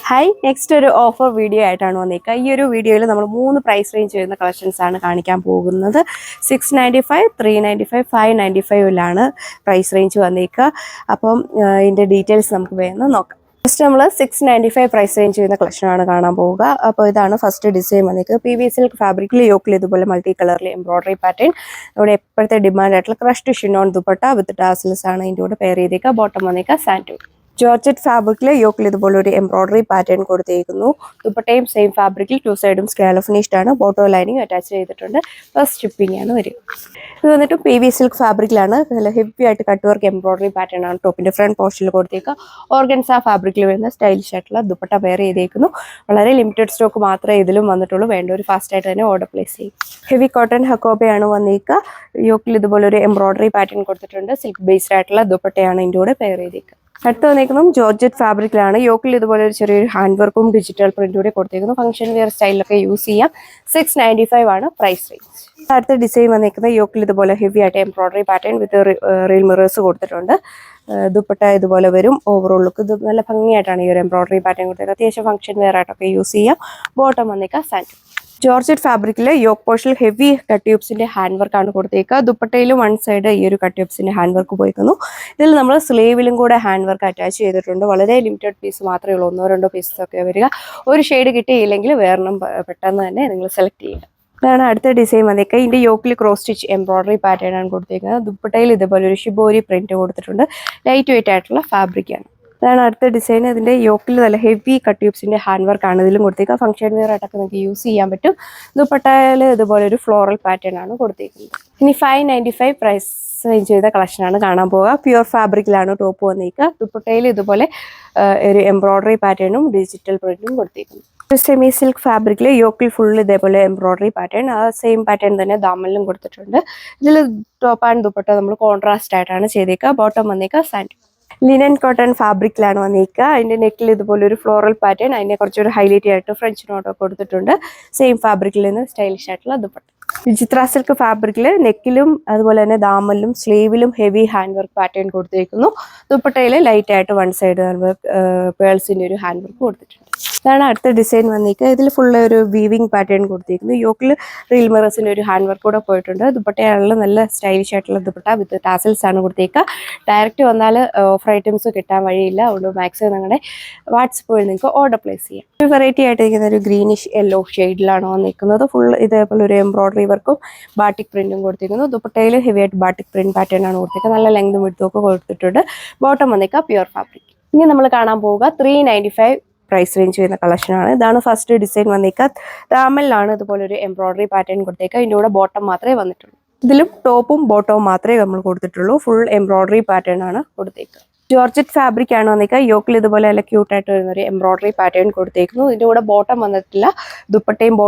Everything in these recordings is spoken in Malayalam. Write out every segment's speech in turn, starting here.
ഹായ് നെക്സ്റ്റ് ഒരു ഓഫർ വീഡിയോ ആയിട്ടാണ് വന്നേക്കുക. ഈ ഒരു വീഡിയോയിൽ നമ്മൾ 3 പ്രൈസ് റേഞ്ച് വരുന്ന കളക്ഷൻസ് ആണ് കാണിക്കാൻ പോകുന്നത്. 695, 395, 595ലാണ് പ്രൈസ് റേഞ്ച് വന്നേക്കുക. അപ്പം ഇതിൻ്റെ ഡീറ്റെയിൽസ് നമുക്ക് വേണം നോക്കാം. ഫസ്റ്റ് നമ്മൾ 695 പ്രൈസ് റേഞ്ച് വരുന്ന കളക്ഷനാണ് കാണാൻ പോവുക. അപ്പോൾ ഇതാണ് ഫസ്റ്റ് ഡിസൈൻ വന്നേക്കുക. PV സിൽക്ക് ഫാബ്രിക്കിൽ യോക്കിൽ ഇതുപോലെ മൾട്ടി കളറിൽ എംബ്രോയിഡറി പാറ്റേൺ. ഇവിടെ എപ്പോഴത്തെ ഡിമാൻഡ് ആയിട്ടുള്ള ക്രഷ്ഡ് ഷിനോൺ ദുപ്പട്ട വിത്ത് ടാസിൽസ് ആണ് ഇതിൻ്റെ കൂടെ പെയർ ചെയ്തേക്കുക. ബോട്ടം വന്നേക്കുക സാൻഡൂൺ. ജോർജറ്റ് ഫാബ്രിക്കിൽ യോക്കിൽ ഇതുപോലെ ഒരു എംബ്രോയിഡറി പാറ്റേൺ കൊടുത്തേക്കുന്നു. ദുപ്പട്ടയും സെയിം ഫാബ്രിക്കിൽ 2 സൈഡും സ്കാലോ ഫിനിഷ്ഡ് ആണ്. ബോട്ടോ ലൈനിങ് അറ്റാച്ച് ചെയ്തിട്ടുണ്ട്. പ്ലസ് ഷിപ്പിംഗ് ആണ് വരിക. ഇത് വന്നിട്ട് PV സിൽക്ക് ഫാബ്രിക്കിലാണ്. നല്ല ഹെവി ആയിട്ട് കട്ട് വർക്ക് എംബ്രോയിഡറി പാറ്റേൺ ആണ് ടോപ്പിന്റെ ഫ്രണ്ട് പോർഷനിൽ കൊടുത്തേക്കുക. ഓർഗൻസ ഫാബ്രിക്കിൽ വരുന്ന സ്റ്റൈലിഷ് ആയിട്ടുള്ള ദുപ്പട്ട വെയർ ചെയ്തേക്കുന്നു. വളരെ ലിമിറ്റഡ് സ്റ്റോക്ക് മാത്രമേ ഇതിലും വന്നിട്ടുള്ളൂ. വേണ്ട ഒരു ഫാസ്റ്റ് ആയിട്ട് തന്നെ ഓർഡർ പ്ലേസ് ചെയ്യും. ഹെവി കോട്ടൺ ഹക്കോബയാണ് വന്നേക്കുക. യോക്കിൽ ഇതുപോലെ ഒരു എംബ്രോയിഡറി പാറ്റേൺ കൊടുത്തിട്ടുണ്ട്. സിൽക്ക് ബേസ്ഡ് ആയിട്ടുള്ള ദുപ്പട്ടയാണ് ഇതിൻ്റെ കൂടെ പെയർ ചെയ്തേക്കുക. അടുത്ത് വന്നേക്കുന്നതും ജോർജറ്റ് ഫാബ്രിക്കിലാണ്. യോക്കിൽ ഇതുപോലെ ഒരു ചെറിയൊരു ഹാൻഡ് വർക്കും ഡിജിറ്റൽ പ്രിന്റും കൂടെ കൊടുത്തേക്കുന്നു. ഫംഗ്ഷൻ വെയർ സ്റ്റൈലൊക്കെ യൂസ് ചെയ്യാം. 695 ആണ് പ്രൈസ് റേഞ്ച്. അടുത്ത ഡിസൈൻ വന്നേക്കുന്നത് യോക്കിൽ ഇതുപോലെ ഹെവി ആയിട്ട് എംബ്രോയിഡറി പാറ്റേൺ വിത്ത് റീൽ മിറേഴ്സ് കൊടുത്തിട്ടുണ്ട്. ദുപ്പട്ട ഇതുപോലെ വരും. ഓവറോൾ ലുക്ക് ഇത് നല്ല ഭംഗിയായിട്ടാണ് ഈ ഒരു എംബ്രോയിഡറി പാറ്റേൺ കൊടുത്തേക്കുക. അത്യാവശ്യം ഫംഗ്ഷൻ വെയർ ആയിട്ടൊക്കെ യൂസ് ചെയ്യാം. ബോട്ടം വന്നേക്കുക സാൻഡ്. ജോർജറ്റ് ഫാബ്രിക്കിൽ യോക്ക് പോർഷനിൽ ഹെവി കട്ട് ട്യൂബ്സിന്റെ ഹാൻഡ് വർക്ക് ആണ് കൊടുത്തേക്കുക. ദുപ്പട്ടയിലും വൺ സൈഡ് ഈ ഒരു കട്ട് ട്യൂബ്സിന്റെ ഹാൻഡ് വർക്ക് പോയിക്കുന്നു. ഇതിൽ നമ്മൾ സ്ലീവിലും കൂടെ ഹാൻഡ് വർക്ക് അറ്റാച്ച് ചെയ്തിട്ടുണ്ട്. വളരെ ലിമിറ്റഡ് പീസ് മാത്രമേ ഉള്ളൂ. 1-2 പീസസ് ഒക്കെ വരിക. ഒരു ഷെയ്ഡ് കിട്ടിയില്ലെങ്കിൽ വേറെണ്ണം പെട്ടെന്ന് തന്നെ നിങ്ങൾ സെലക്ട് ചെയ്യുക. ഇതാണ് അടുത്ത ഡിസൈൻ വന്നേക്കുക. ഇതിന്റെ യോക്കിൽ ക്രോസ് സ്റ്റിച്ച് എംബ്രോയിഡറി പാറ്റേൺ ആണ് കൊടുത്തേക്കുന്നത്. ദുപ്പട്ടയിൽ ഇതുപോലെ ഒരു ഷിബോരി പ്രിന്റ് കൊടുത്തിട്ടുണ്ട്. ലൈറ്റ് വെയിറ്റ് ആയിട്ടുള്ള ഫാബ്രിക് ആണ്. ഇതാണ് അടുത്ത ഡിസൈൻ. ഇതിന്റെ യോക്കിൽ നല്ല ഹെവി കട്ട് ട്യൂബ്സിന്റെ ഹാൻഡ് വർക്ക് ആണ് ഇതിലും കൊടുത്തേക്കുക. ഫംഗ്ഷൻ വെയർ ആയിട്ടൊക്കെ നമുക്ക് യൂസ് ചെയ്യാൻ പറ്റും. ദുപ്പട്ടയിൽ ഇതുപോലെ ഒരു ഫ്ലോറൽ പാറ്റേൺ ആണ് കൊടുത്തേക്കുന്നത്. ഇനി 595 പ്രൈസ് റേഞ്ച് ചെയ്ത കളക്ഷനാണ് കാണാൻ പോവുക. Pure ഫാബ്രിക്കിലാണ് top വന്നേക്കുക. ദുപ്പട്ടയിൽ ഇതുപോലെ ഒരു എംബ്രോയിഡറി പാറ്റേണും ഡിജിറ്റൽ പ്രിന്റും കൊടുത്തേക്കുന്നു. സെമി സിൽക്ക് ഫാബ്രിക്കിൽ യോക്കിൽ ഫുൾ ഇതേപോലെ എംബ്രോയിഡറി പാറ്റേൺ, ആ സെയിം പാറ്റേൺ തന്നെ ദാമലിലും കൊടുത്തിട്ടുണ്ട്. ഇതിൽ ടോപ്പ് ആൻഡ് ദുപ്പട്ട നമ്മൾ കോൺട്രാസ്റ്റ് ആയിട്ടാണ് ചെയ്തേക്കുക. ബോട്ടം വന്നേക്കുക സാൻഡ്. ലിനൻ കോട്ടൺ ഫാബ്രിക്കിലാണ് വന്നേക്കുക. അതിന്റെ നെക്കിൽ ഇതുപോലെ ഒരു ഫ്ലോറൽ പാറ്റേൺ, അതിനെ കുറച്ചൊരു ഹൈലൈറ്റ് ആയിട്ട് ഫ്രഞ്ച് നോട്ടൊക്കെ കൊടുത്തിട്ടുണ്ട്. സെയിം ഫാബ്രിക്കിൽ നിന്ന് സ്റ്റൈലിഷ് ആയിട്ടുള്ള ദുപ്പട്ട. വിചിത്ര സിൽക്ക് ഫാബ്രിക്കിൽ നെക്കിലും അതുപോലെ തന്നെ ദാമലിലും സ്ലീവിലും ഹെവി ഹാൻഡ് വർക്ക് പാറ്റേൺ കൊടുത്തിരിക്കുന്നു. ദുപ്പട്ടയിൽ ലൈറ്റ് ആയിട്ട് വൺ സൈഡ് പേൾസിന്റെ ഒരു ഹാൻഡ് വർക്ക് കൊടുത്തിട്ടുണ്ട്. ഇതാണ് അടുത്ത ഡിസൈൻ വന്നിരിക്കുക. ഇതിൽ ഫുള്ള് ഒരു വീവിംഗ് പാറ്റേൺ കൊടുത്തിരിക്കുന്നു. യോക്കിൽ റീൽ മിറേഴ്സിന്റെ ഒരു ഹാൻഡ് വർക്ക് കൂടെ പോയിട്ടുണ്ട്. ദുപ്പട്ടയാണല്ലോ നല്ല സ്റ്റൈലിഷ് ആയിട്ടുള്ള ദുപ്പട്ട വിത്ത് ടാസൽസ് ആണ് കൊടുത്തേക്കുക. ഡയറക്റ്റ് വന്നാൽ ഓഫർ ഐറ്റംസ് കിട്ടാൻ വഴിയില്ല. അതുകൊണ്ട് മാക്സിമം നിങ്ങളുടെ വാട്സപ്പ് വഴി നിങ്ങൾക്ക് ഓർഡർ പ്ലേസ് ചെയ്യാം. ഒരു വെറൈറ്റി ആയിട്ടിരിക്കുന്ന ഒരു ഗ്രീനിഷ് യെല്ലോ ഷെയ്ഡിലാണ് വന്നിരിക്കുന്നത്. ഫുൾ ഇതേപോലെ ഒരു എംബ്രോയിഡറി വർക്കും ബാട്ടിക് പ്രിന്റും കൊടുത്തിരിക്കുന്നു. ദുപ്പട്ടയിൽ ഹെവി ആയിട്ട് ബാട്ടിക് പ്രിന്റ് പാറ്റേൺ ആണ് കൊടുത്തേക്കുക. നല്ല ലെങ്തും വിഡ്ത്തും ഒക്കെ കൊടുത്തിട്ടുണ്ട്. ബോട്ടം വന്നേക്കുക പ്യുവർ ഫാബ്രിക്. ഇനി നമ്മൾ കാണാൻ പോവുക 395 പ്രൈസ് റേഞ്ച് വരുന്ന കളക്ഷനാണ്. ഇതാണ് ഫസ്റ്റ് ഡിസൈൻ വന്നേക്കുക. ദാമലിലാണ് ഇതുപോലെ ഒരു എംബ്രോയിഡറി പാറ്റേൺ കൊടുത്തേക്കുക. ഇതിൻ്റെ കൂടെ ബോട്ടം മാത്രമേ വന്നിട്ടുള്ളൂ. ഇതിലും ടോപ്പും ബോട്ടവും മാത്രമേ നമ്മൾ കൊടുത്തിട്ടുള്ളൂ. ഫുൾ എംബ്രോയിഡറി പാറ്റേൺ ആണ് കൊടുത്തേക്കുക. ജോർജറ്റ് ഫാബ്രിക് ആണ് വന്നേക്കുക. യോക്കിൽ ഇതുപോലെ നല്ല ക്യൂട്ടായിട്ട് വരുന്ന ഒരു എംബ്രോയിഡറി പാറ്റേൺ കൊടുത്തേക്കുന്നു. ഇതിൻ്റെ കൂടെ ബോട്ടം വന്നിട്ടില്ല. ദുപ്പട്ടയും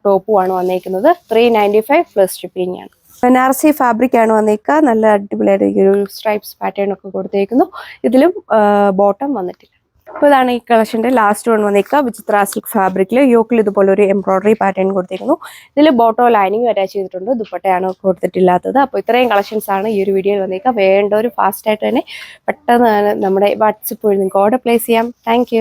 ടോപ്പും ആണ് വന്നേക്കുന്നത്. 395 പ്ലസ് ഷിപ്പിംഗ് ആണ്. ബനാറസി ഫാബ്രിക് ആണ് വന്നേക്കുക. നല്ല അടിപൊളിയായിട്ട് ഒരു സ്ട്രൈപ്സ് പാറ്റേൺ ഒക്കെ കൊടുത്തേക്കുന്നു. ഇതിലും ബോട്ടം വന്നിട്ടില്ല. അപ്പോൾ ഇതാണ് ഈ കളക്ഷൻ്റെ ലാസ്റ്റ് വൺ വന്നേക്കുക. വിചിത്ര സിൽക്ക് ഫാബ്രിക്കിൽ യോക്കിൽ ഇതുപോലെ ഒരു എംബ്രോയിഡറി പാറ്റേൺ കൊടുത്തേക്കുന്നു. ഇതിൽ ബോട്ടോ ലൈനിങ് അറ്റാച്ച് ചെയ്തിട്ടുണ്ട്. ദുപ്പട്ടയാണ് കൊടുത്തിട്ടില്ലാത്തത്. അപ്പോൾ ഇത്രയും കളക്ഷൻസ് ആണ് ഈ ഒരു വീഡിയോയിൽ വന്നേക്കുക. വേണ്ട ഒരു ഫാസ്റ്റ് ആയിട്ട് തന്നെ പെട്ടെന്ന് നമ്മുടെ വാട്സപ്പ് വഴി നിങ്ങൾക്ക് ഓർഡർ പ്ലേസ് ചെയ്യാം. താങ്ക്